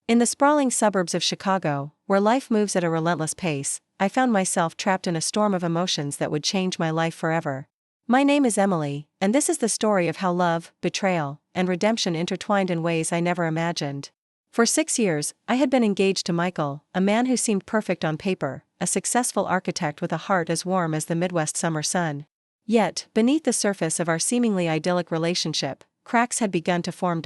In the sprawling suburbs of Chicago, where life moves at a relentless pace, I found myself trapped in a storm of emotions that would change my life forever. My name is Emily, and this is the story of how love, betrayal, and redemption intertwined in ways I never imagined. For 6 years, I had been engaged to Michael, a man who seemed perfect on paper, a successful architect with a heart as warm as the Midwest summer sun. Yet, beneath the surface of our seemingly idyllic relationship, cracks had begun to form.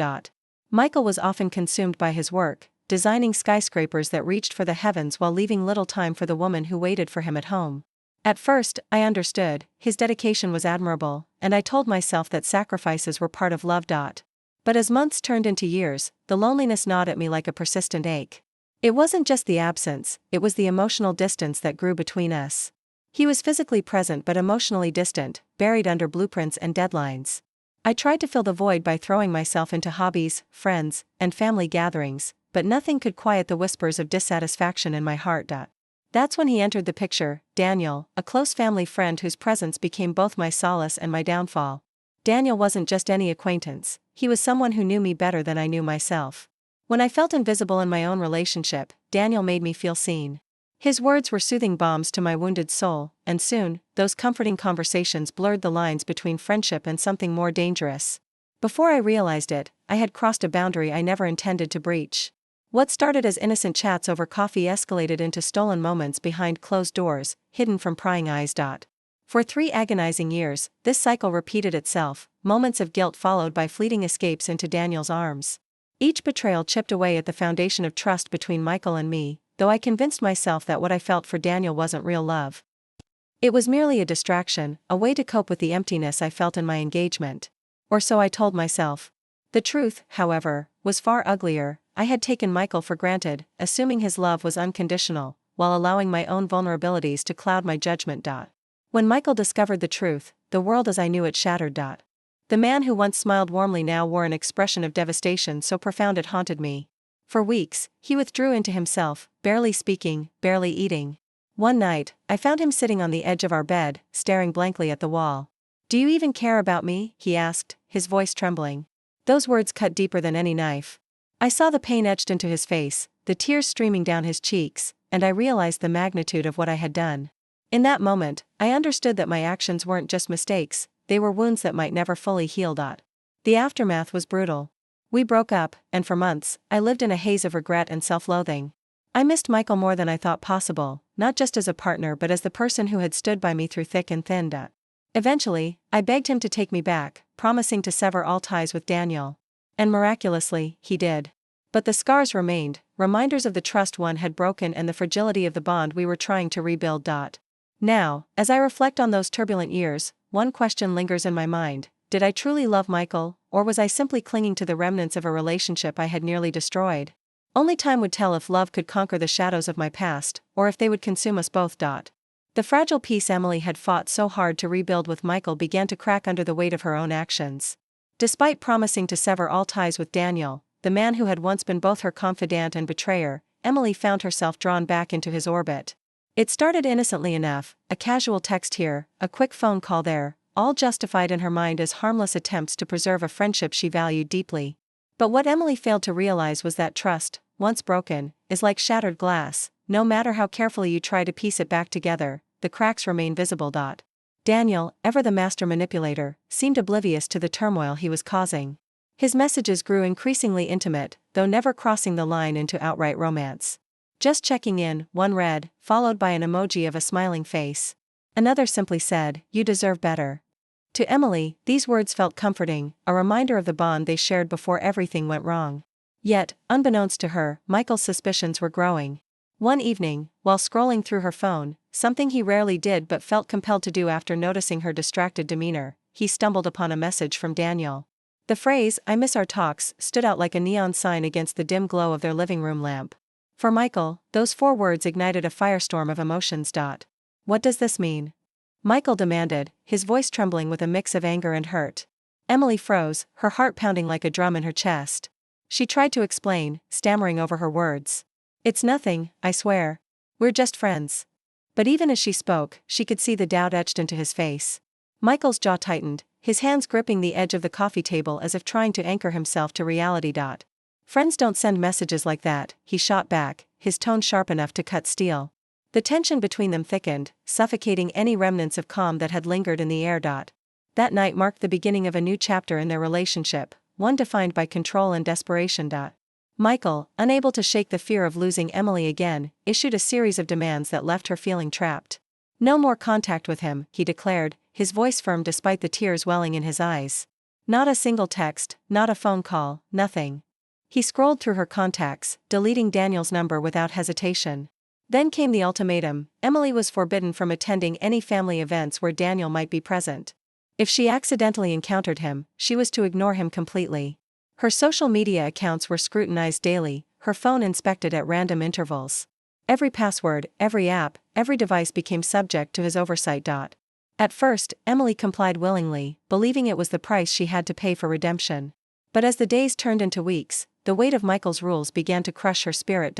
Michael was often consumed by his work, designing skyscrapers that reached for the heavens while leaving little time for the woman who waited for him at home. At first, I understood, his dedication was admirable, and I told myself that sacrifices were part of love. But as months turned into years, the loneliness gnawed at me like a persistent ache. It wasn't just the absence, it was the emotional distance that grew between us. He was physically present but emotionally distant, buried under blueprints and deadlines. I tried to fill the void by throwing myself into hobbies, friends, and family gatherings, but nothing could quiet the whispers of dissatisfaction in my heart. That's when he entered the picture, Daniel, a close family friend whose presence became both my solace and my downfall. Daniel wasn't just any acquaintance, he was someone who knew me better than I knew myself. When I felt invisible in my own relationship, Daniel made me feel seen. His words were soothing balms to my wounded soul, and soon, those comforting conversations blurred the lines between friendship and something more dangerous. Before I realized it, I had crossed a boundary I never intended to breach. What started as innocent chats over coffee escalated into stolen moments behind closed doors, hidden from prying eyes. For 3 agonizing years, this cycle repeated itself, moments of guilt followed by fleeting escapes into Daniel's arms. Each betrayal chipped away at the foundation of trust between Michael and me, though I convinced myself that what I felt for Daniel wasn't real love. It was merely a distraction, a way to cope with the emptiness I felt in my engagement. Or so I told myself. The truth, however, was far uglier. I had taken Michael for granted, assuming his love was unconditional, while allowing my own vulnerabilities to cloud my judgment. When Michael discovered the truth, the world as I knew it shattered. The man who once smiled warmly now wore an expression of devastation so profound it haunted me. For weeks, he withdrew into himself, barely speaking, barely eating. One night, I found him sitting on the edge of our bed, staring blankly at the wall. "Do you even care about me?" he asked, his voice trembling. Those words cut deeper than any knife. I saw the pain etched into his face, the tears streaming down his cheeks, and I realized the magnitude of what I had done. In that moment, I understood that my actions weren't just mistakes, they were wounds that might never fully heal. The aftermath was brutal. We broke up, and for months, I lived in a haze of regret and self-loathing. I missed Michael more than I thought possible, not just as a partner but as the person who had stood by me through thick and thin. Eventually, I begged him to take me back, promising to sever all ties with Daniel. And miraculously, he did. But the scars remained, reminders of the trust one had broken and the fragility of the bond we were trying to rebuild. Now, as I reflect on those turbulent years, one question lingers in my mind: did I truly love Michael, or was I simply clinging to the remnants of a relationship I had nearly destroyed? Only time would tell if love could conquer the shadows of my past, or if they would consume us both. The fragile peace Emily had fought so hard to rebuild with Michael began to crack under the weight of her own actions. Despite promising to sever all ties with Daniel, the man who had once been both her confidant and betrayer, Emily found herself drawn back into his orbit. It started innocently enough, a casual text here, a quick phone call there, all justified in her mind as harmless attempts to preserve a friendship she valued deeply. But what Emily failed to realize was that trust, once broken, is like shattered glass. No matter how carefully you try to piece it back together, the cracks remain visible. Daniel, ever the master manipulator, seemed oblivious to the turmoil he was causing. His messages grew increasingly intimate, though never crossing the line into outright romance. "Just checking in," one read, followed by an emoji of a smiling face. Another simply said, "You deserve better." To Emily, these words felt comforting, a reminder of the bond they shared before everything went wrong. Yet, unbeknownst to her, Michael's suspicions were growing. One evening, while scrolling through her phone, something he rarely did but felt compelled to do after noticing her distracted demeanor, he stumbled upon a message from Daniel. The phrase, "I miss our talks," stood out like a neon sign against the dim glow of their living room lamp. For Michael, those 4 words ignited a firestorm of emotions. "What does this mean?" Michael demanded, his voice trembling with a mix of anger and hurt. Emily froze, her heart pounding like a drum in her chest. She tried to explain, stammering over her words. "It's nothing, I swear. We're just friends." But even as she spoke, she could see the doubt etched into his face. Michael's jaw tightened, his hands gripping the edge of the coffee table as if trying to anchor himself to reality. Friends don't send messages like that, he shot back, his tone sharp enough to cut steel. The tension between them thickened, suffocating any remnants of calm that had lingered in the air. That night marked the beginning of a new chapter in their relationship, one defined by control and desperation. Michael, unable to shake the fear of losing Emily again, issued a series of demands that left her feeling trapped. No more contact with him, he declared, his voice firm despite the tears welling in his eyes. Not a single text, not a phone call, nothing. He scrolled through her contacts, deleting Daniel's number without hesitation. Then came the ultimatum: Emily was forbidden from attending any family events where Daniel might be present. If she accidentally encountered him, she was to ignore him completely. Her social media accounts were scrutinized daily, her phone inspected at random intervals. Every password, every app, every device became subject to his oversight. At first, Emily complied willingly, believing it was the price she had to pay for redemption. But as the days turned into weeks, the weight of Michael's rules began to crush her spirit.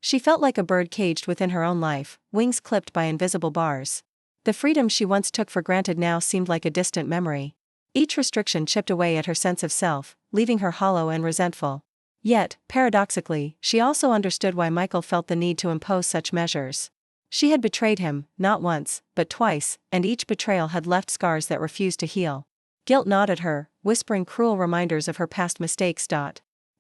She felt like a bird caged within her own life, wings clipped by invisible bars. The freedom she once took for granted now seemed like a distant memory. Each restriction chipped away at her sense of self, leaving her hollow and resentful. Yet, paradoxically, she also understood why Michael felt the need to impose such measures. She had betrayed him, not once, but twice, and each betrayal had left scars that refused to heal. Guilt gnawed at her, whispering cruel reminders of her past mistakes.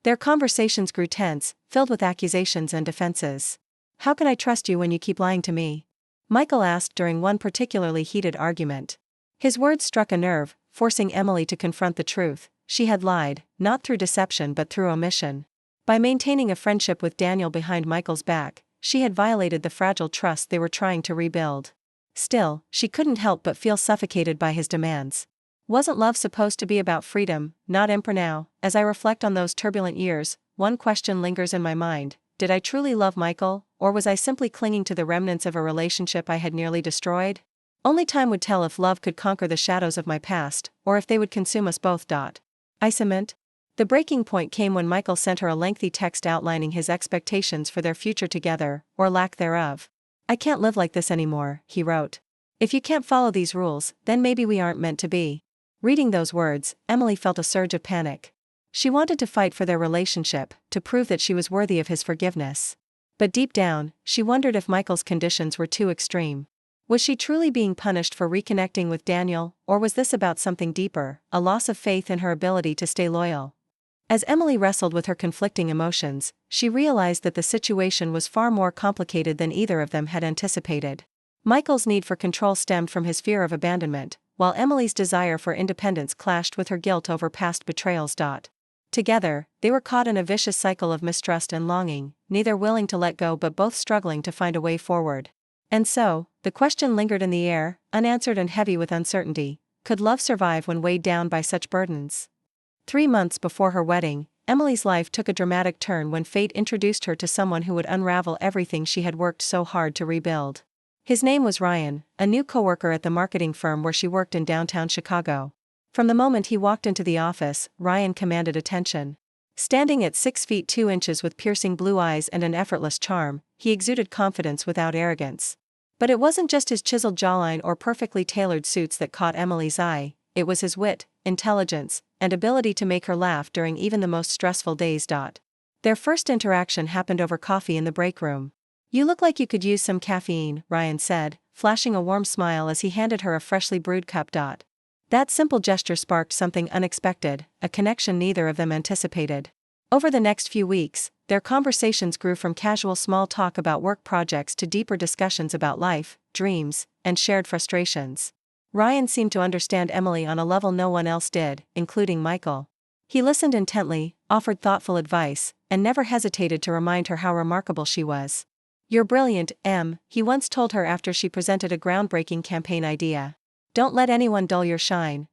Their conversations grew tense, filled with accusations and defenses. "How can I trust you when you keep lying to me?" Michael asked during one particularly heated argument. His words struck a nerve, forcing Emily to confront the truth. She had lied, not through deception but through omission. By maintaining a friendship with Daniel behind Michael's back, she had violated the fragile trust they were trying to rebuild. Still, she couldn't help but feel suffocated by his demands. Wasn't love supposed to be about freedom, not emperor? Now, as I reflect on those turbulent years, one question lingers in my mind: did I truly love Michael, or was I simply clinging to the remnants of a relationship I had nearly destroyed? Only time would tell if love could conquer the shadows of my past, or if they would consume us both. I cement. The breaking point came when Michael sent her a lengthy text outlining his expectations for their future together, or lack thereof. "I can't live like this anymore," he wrote. "If you can't follow these rules, then maybe we aren't meant to be." Reading those words, Emily felt a surge of panic. She wanted to fight for their relationship, to prove that she was worthy of his forgiveness. But deep down, she wondered if Michael's conditions were too extreme. Was she truly being punished for reconnecting with Daniel, or was this about something deeper, a loss of faith in her ability to stay loyal? As Emily wrestled with her conflicting emotions, she realized that the situation was far more complicated than either of them had anticipated. Michael's need for control stemmed from his fear of abandonment, while Emily's desire for independence clashed with her guilt over past betrayals. Together, they were caught in a vicious cycle of mistrust and longing, neither willing to let go but both struggling to find a way forward. And so, the question lingered in the air, unanswered and heavy with uncertainty: could love survive when weighed down by such burdens? 3 months before her wedding, Emily's life took a dramatic turn when fate introduced her to someone who would unravel everything she had worked so hard to rebuild. His name was Ryan, a new coworker at the marketing firm where she worked in downtown Chicago. From the moment he walked into the office, Ryan commanded attention. Standing at 6 feet 2 inches with piercing blue eyes and an effortless charm, he exuded confidence without arrogance. But it wasn't just his chiseled jawline or perfectly tailored suits that caught Emily's eye, it was his wit, intelligence, and ability to make her laugh during even the most stressful days. Their first interaction happened over coffee in the break room. "You look like you could use some caffeine," Ryan said, flashing a warm smile as he handed her a freshly brewed cup. That simple gesture sparked something unexpected, a connection neither of them anticipated. Over the next few weeks, their conversations grew from casual small talk about work projects to deeper discussions about life, dreams, and shared frustrations. Ryan seemed to understand Emily on a level no one else did, including Michael. He listened intently, offered thoughtful advice, and never hesitated to remind her how remarkable she was. "You're brilliant, Em," he once told her after she presented a groundbreaking campaign idea. "Don't let anyone dull your shine."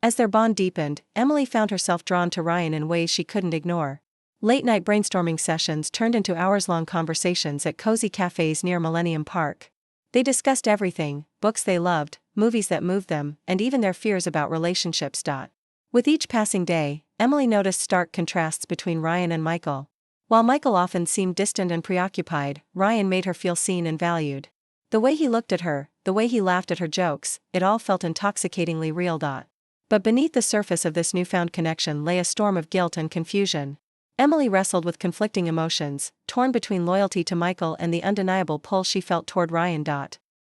As their bond deepened, Emily found herself drawn to Ryan in ways she couldn't ignore. Late-night brainstorming sessions turned into hours-long conversations at cozy cafes near Millennium Park. They discussed everything: books they loved, movies that moved them, and even their fears about relationships. With each passing day, Emily noticed stark contrasts between Ryan and Michael. While Michael often seemed distant and preoccupied, Ryan made her feel seen and valued. The way he looked at her, the way he laughed at her jokes, it all felt intoxicatingly real. But beneath the surface of this newfound connection lay a storm of guilt and confusion. Emily wrestled with conflicting emotions, torn between loyalty to Michael and the undeniable pull she felt toward Ryan.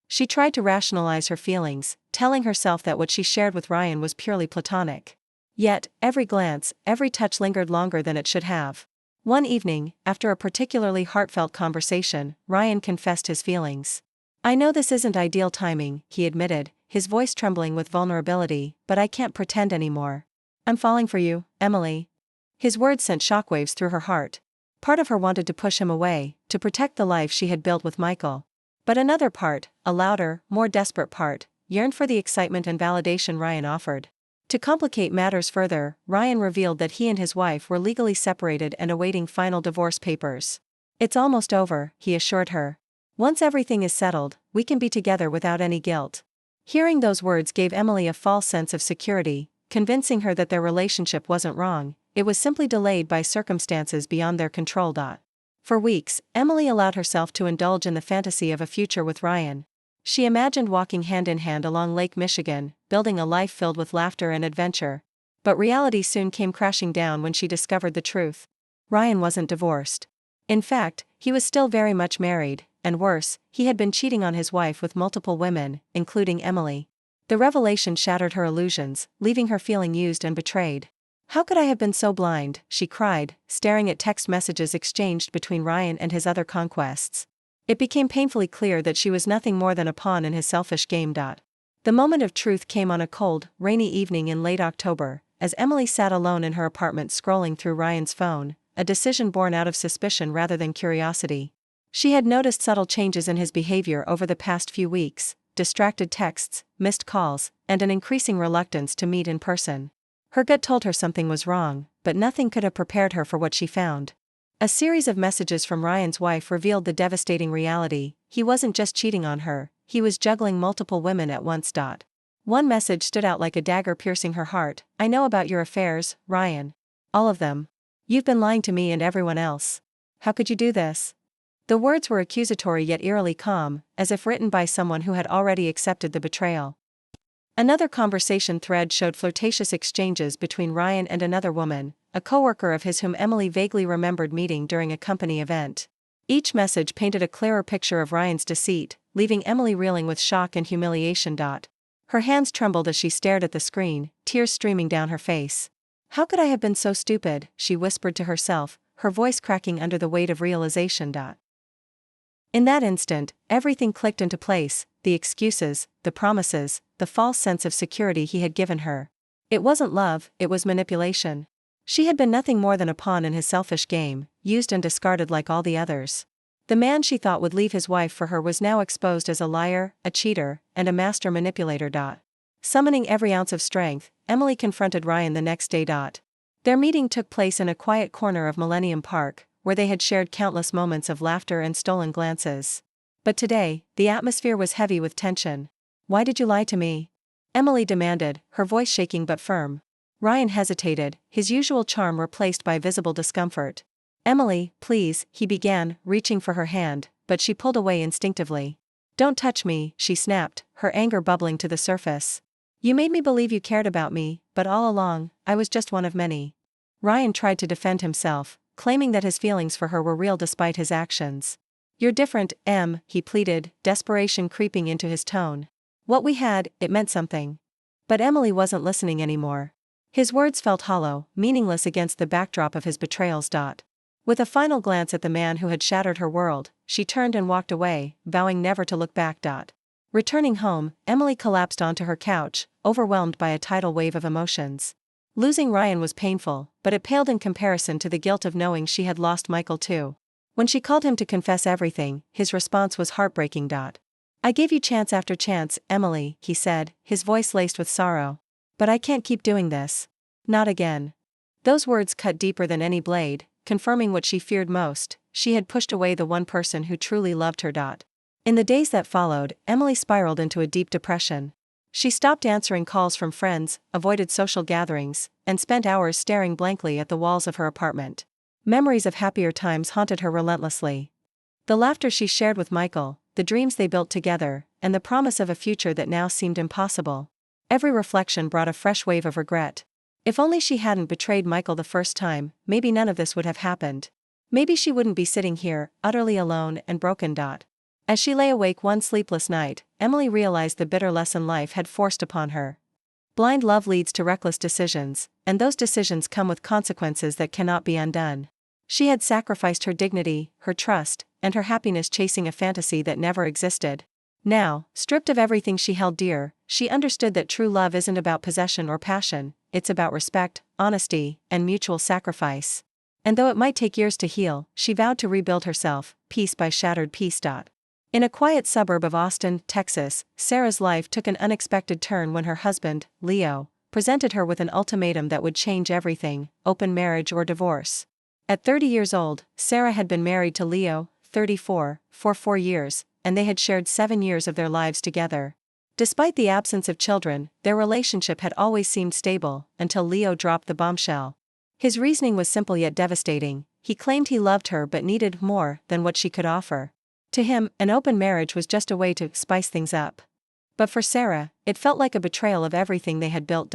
She tried to rationalize her feelings, telling herself that what she shared with Ryan was purely platonic. Yet, every glance, every touch lingered longer than it should have. One evening, after a particularly heartfelt conversation, Ryan confessed his feelings. "I know this isn't ideal timing," he admitted, his voice trembling with vulnerability, "but I can't pretend anymore. I'm falling for you, Emily." His words sent shockwaves through her heart. Part of her wanted to push him away, to protect the life she had built with Michael. But another part, a louder, more desperate part, yearned for the excitement and validation Ryan offered. To complicate matters further, Ryan revealed that he and his wife were legally separated and awaiting final divorce papers. "It's almost over," he assured her. "Once everything is settled, we can be together without any guilt." Hearing those words gave Emily a false sense of security, convincing her that their relationship wasn't wrong, it was simply delayed by circumstances beyond their control. For weeks, Emily allowed herself to indulge in the fantasy of a future with Ryan. She imagined walking hand in hand along Lake Michigan, building a life filled with laughter and adventure. But reality soon came crashing down when she discovered the truth. Ryan wasn't divorced. In fact, he was still very much married, and worse, he had been cheating on his wife with multiple women, including Emily. The revelation shattered her illusions, leaving her feeling used and betrayed. "How could I have been so blind?" she cried, staring at text messages exchanged between Ryan and his other conquests. It became painfully clear that she was nothing more than a pawn in his selfish game. The moment of truth came on a cold, rainy evening in late October, as Emily sat alone in her apartment scrolling through Ryan's phone, a decision born out of suspicion rather than curiosity. She had noticed subtle changes in his behavior over the past few weeks: distracted texts, missed calls, and an increasing reluctance to meet in person. Her gut told her something was wrong, but nothing could have prepared her for what she found. A series of messages from Ryan's wife revealed the devastating reality: he wasn't just cheating on her, he was juggling multiple women at once. One message stood out like a dagger piercing her heart: "I know about your affairs, Ryan. All of them. You've been lying to me and everyone else. How could you do this?" The words were accusatory yet eerily calm, as if written by someone who had already accepted the betrayal. Another conversation thread showed flirtatious exchanges between Ryan and another woman, a coworker of his whom Emily vaguely remembered meeting during a company event. Each message painted a clearer picture of Ryan's deceit, leaving Emily reeling with shock and humiliation. Her hands trembled as she stared at the screen, tears streaming down her face. "How could I have been so stupid?" she whispered to herself, her voice cracking under the weight of realization. In that instant, everything clicked into place: the excuses, the promises, the false sense of security he had given her. It wasn't love, it was manipulation. She had been nothing more than a pawn in his selfish game, used and discarded like all the others. The man she thought would leave his wife for her was now exposed as a liar, a cheater, and a master manipulator. Summoning every ounce of strength, Emily confronted Ryan the next day. Their meeting took place in a quiet corner of Millennium Park, where they had shared countless moments of laughter and stolen glances. But today, the atmosphere was heavy with tension. "Why did you lie to me?" Emily demanded, her voice shaking but firm. Ryan hesitated, his usual charm replaced by visible discomfort. "Emily, please," he began, reaching for her hand, but she pulled away instinctively. "Don't touch me," she snapped, her anger bubbling to the surface. "You made me believe you cared about me, but all along, I was just one of many." Ryan tried to defend himself, claiming that his feelings for her were real despite his actions. "You're different, Em," he pleaded, desperation creeping into his tone. "What we had, it meant something." But Emily wasn't listening anymore. His words felt hollow, meaningless against the backdrop of his betrayals. With a final glance at the man who had shattered her world, she turned and walked away, vowing never to look back. Returning home, Emily collapsed onto her couch, overwhelmed by a tidal wave of emotions. Losing Ryan was painful, but it paled in comparison to the guilt of knowing she had lost Michael too. When she called him to confess everything, his response was heartbreaking. "I gave you chance after chance, Emily," he said, his voice laced with sorrow. "But I can't keep doing this. Not again." Those words cut deeper than any blade, confirming what she feared most: she had pushed away the one person who truly loved her. In the days that followed, Emily spiraled into a deep depression. She stopped answering calls from friends, avoided social gatherings, and spent hours staring blankly at the walls of her apartment. Memories of happier times haunted her relentlessly. The laughter she shared with Michael, the dreams they built together, and the promise of a future that now seemed impossible. Every reflection brought a fresh wave of regret. If only she hadn't betrayed Michael the first time, maybe none of this would have happened. Maybe she wouldn't be sitting here, utterly alone and broken. As she lay awake one sleepless night, Emily realized the bitter lesson life had forced upon her. Blind love leads to reckless decisions, and those decisions come with consequences that cannot be undone. She had sacrificed her dignity, her trust, and her happiness chasing a fantasy that never existed. Now, stripped of everything she held dear, she understood that true love isn't about possession or passion, it's about respect, honesty, and mutual sacrifice. And though it might take years to heal, she vowed to rebuild herself, piece by shattered piece. In a quiet suburb of Austin, Texas, Sarah's life took an unexpected turn when her husband, Leo, presented her with an ultimatum that would change everything: open marriage or divorce. At 30 years old, Sarah had been married to Leo, 34, for 4 years, and they had shared 7 years of their lives together. Despite the absence of children, their relationship had always seemed stable, until Leo dropped the bombshell. His reasoning was simple yet devastating. He claimed he loved her but needed more than what she could offer. To him, an open marriage was just a way to spice things up. But for Sarah, it felt like a betrayal of everything they had built.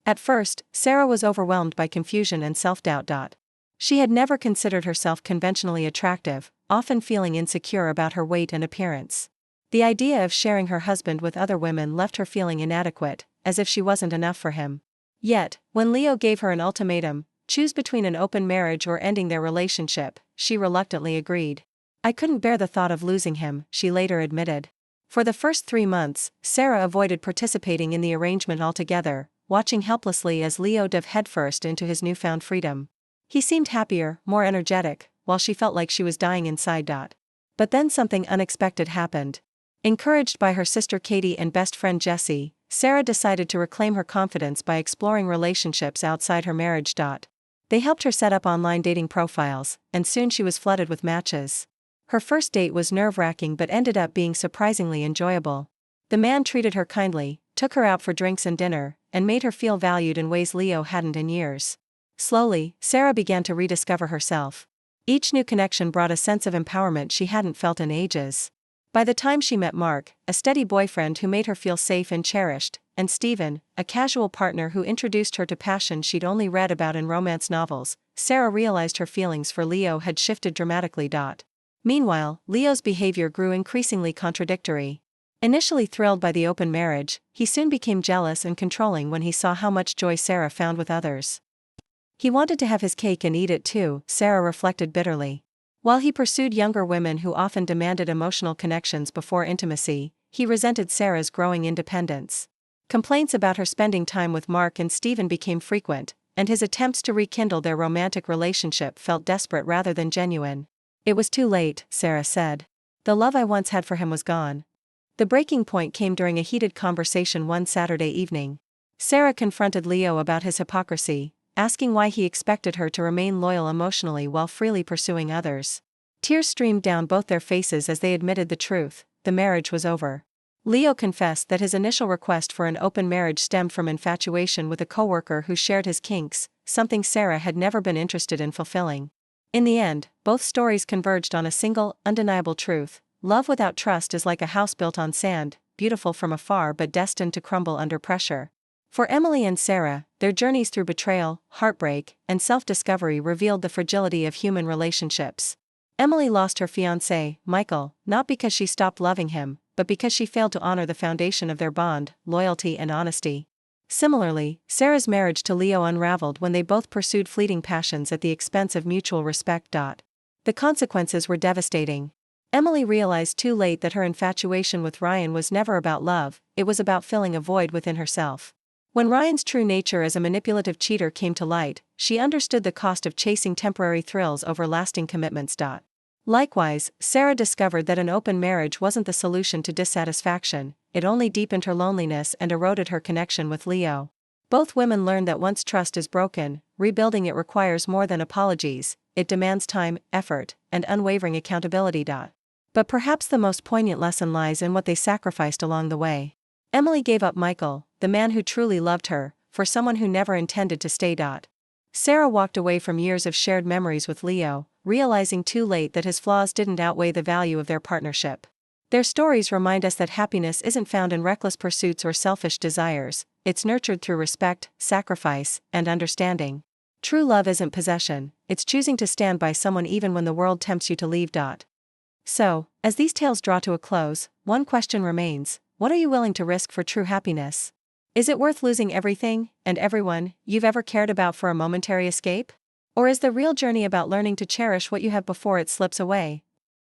At first, Sarah was overwhelmed by confusion and self-doubt. She had never considered herself conventionally attractive, often feeling insecure about her weight and appearance. The idea of sharing her husband with other women left her feeling inadequate, as if she wasn't enough for him. Yet, when Leo gave her an ultimatum, choose between an open marriage or ending their relationship, she reluctantly agreed. I couldn't bear the thought of losing him, she later admitted. For the first 3 months, Sarah avoided participating in the arrangement altogether, watching helplessly as Leo dove headfirst into his newfound freedom. He seemed happier, more energetic, while she felt like she was dying inside. But then something unexpected happened. Encouraged by her sister Katie and best friend Jessie, Sarah decided to reclaim her confidence by exploring relationships outside her marriage. They helped her set up online dating profiles, and soon she was flooded with matches. Her first date was nerve-wracking but ended up being surprisingly enjoyable. The man treated her kindly, took her out for drinks and dinner, and made her feel valued in ways Leo hadn't in years. Slowly, Sarah began to rediscover herself. Each new connection brought a sense of empowerment she hadn't felt in ages. By the time she met Mark, a steady boyfriend who made her feel safe and cherished, and Stephen, a casual partner who introduced her to passion she'd only read about in romance novels, Sarah realized her feelings for Leo had shifted dramatically. Meanwhile, Leo's behavior grew increasingly contradictory. Initially thrilled by the open marriage, he soon became jealous and controlling when he saw how much joy Sarah found with others. He wanted to have his cake and eat it too, Sarah reflected bitterly. While he pursued younger women who often demanded emotional connections before intimacy, he resented Sarah's growing independence. Complaints about her spending time with Mark and Stephen became frequent, and his attempts to rekindle their romantic relationship felt desperate rather than genuine. It was too late, Sarah said. The love I once had for him was gone. The breaking point came during a heated conversation one Saturday evening. Sarah confronted Leo about his hypocrisy, asking why he expected her to remain loyal emotionally while freely pursuing others. Tears streamed down both their faces as they admitted the truth: the marriage was over. Leo confessed that his initial request for an open marriage stemmed from infatuation with a coworker who shared his kinks, something Sarah had never been interested in fulfilling. In the end, both stories converged on a single, undeniable truth: love without trust is like a house built on sand, beautiful from afar but destined to crumble under pressure. For Emily and Sarah, their journeys through betrayal, heartbreak, and self-discovery revealed the fragility of human relationships. Emily lost her fiancé, Michael, not because she stopped loving him, but because she failed to honor the foundation of their bond: loyalty and honesty. Similarly, Sarah's marriage to Leo unraveled when they both pursued fleeting passions at the expense of mutual respect. The consequences were devastating. Emily realized too late that her infatuation with Ryan was never about love, it was about filling a void within herself. When Ryan's true nature as a manipulative cheater came to light, she understood the cost of chasing temporary thrills over lasting commitments. Likewise, Sarah discovered that an open marriage wasn't the solution to dissatisfaction, it only deepened her loneliness and eroded her connection with Leo. Both women learned that once trust is broken, rebuilding it requires more than apologies, it demands time, effort, and unwavering accountability. But perhaps the most poignant lesson lies in what they sacrificed along the way. Emily gave up Michael, the man who truly loved her, for someone who never intended to stay. Sarah walked away from years of shared memories with Leo, realizing too late that his flaws didn't outweigh the value of their partnership. Their stories remind us that happiness isn't found in reckless pursuits or selfish desires, it's nurtured through respect, sacrifice, and understanding. True love isn't possession, it's choosing to stand by someone even when the world tempts you to leave. So, as these tales draw to a close, one question remains: what are you willing to risk for true happiness? Is it worth losing everything and everyone you've ever cared about for a momentary escape? Or is the real journey about learning to cherish what you have before it slips away?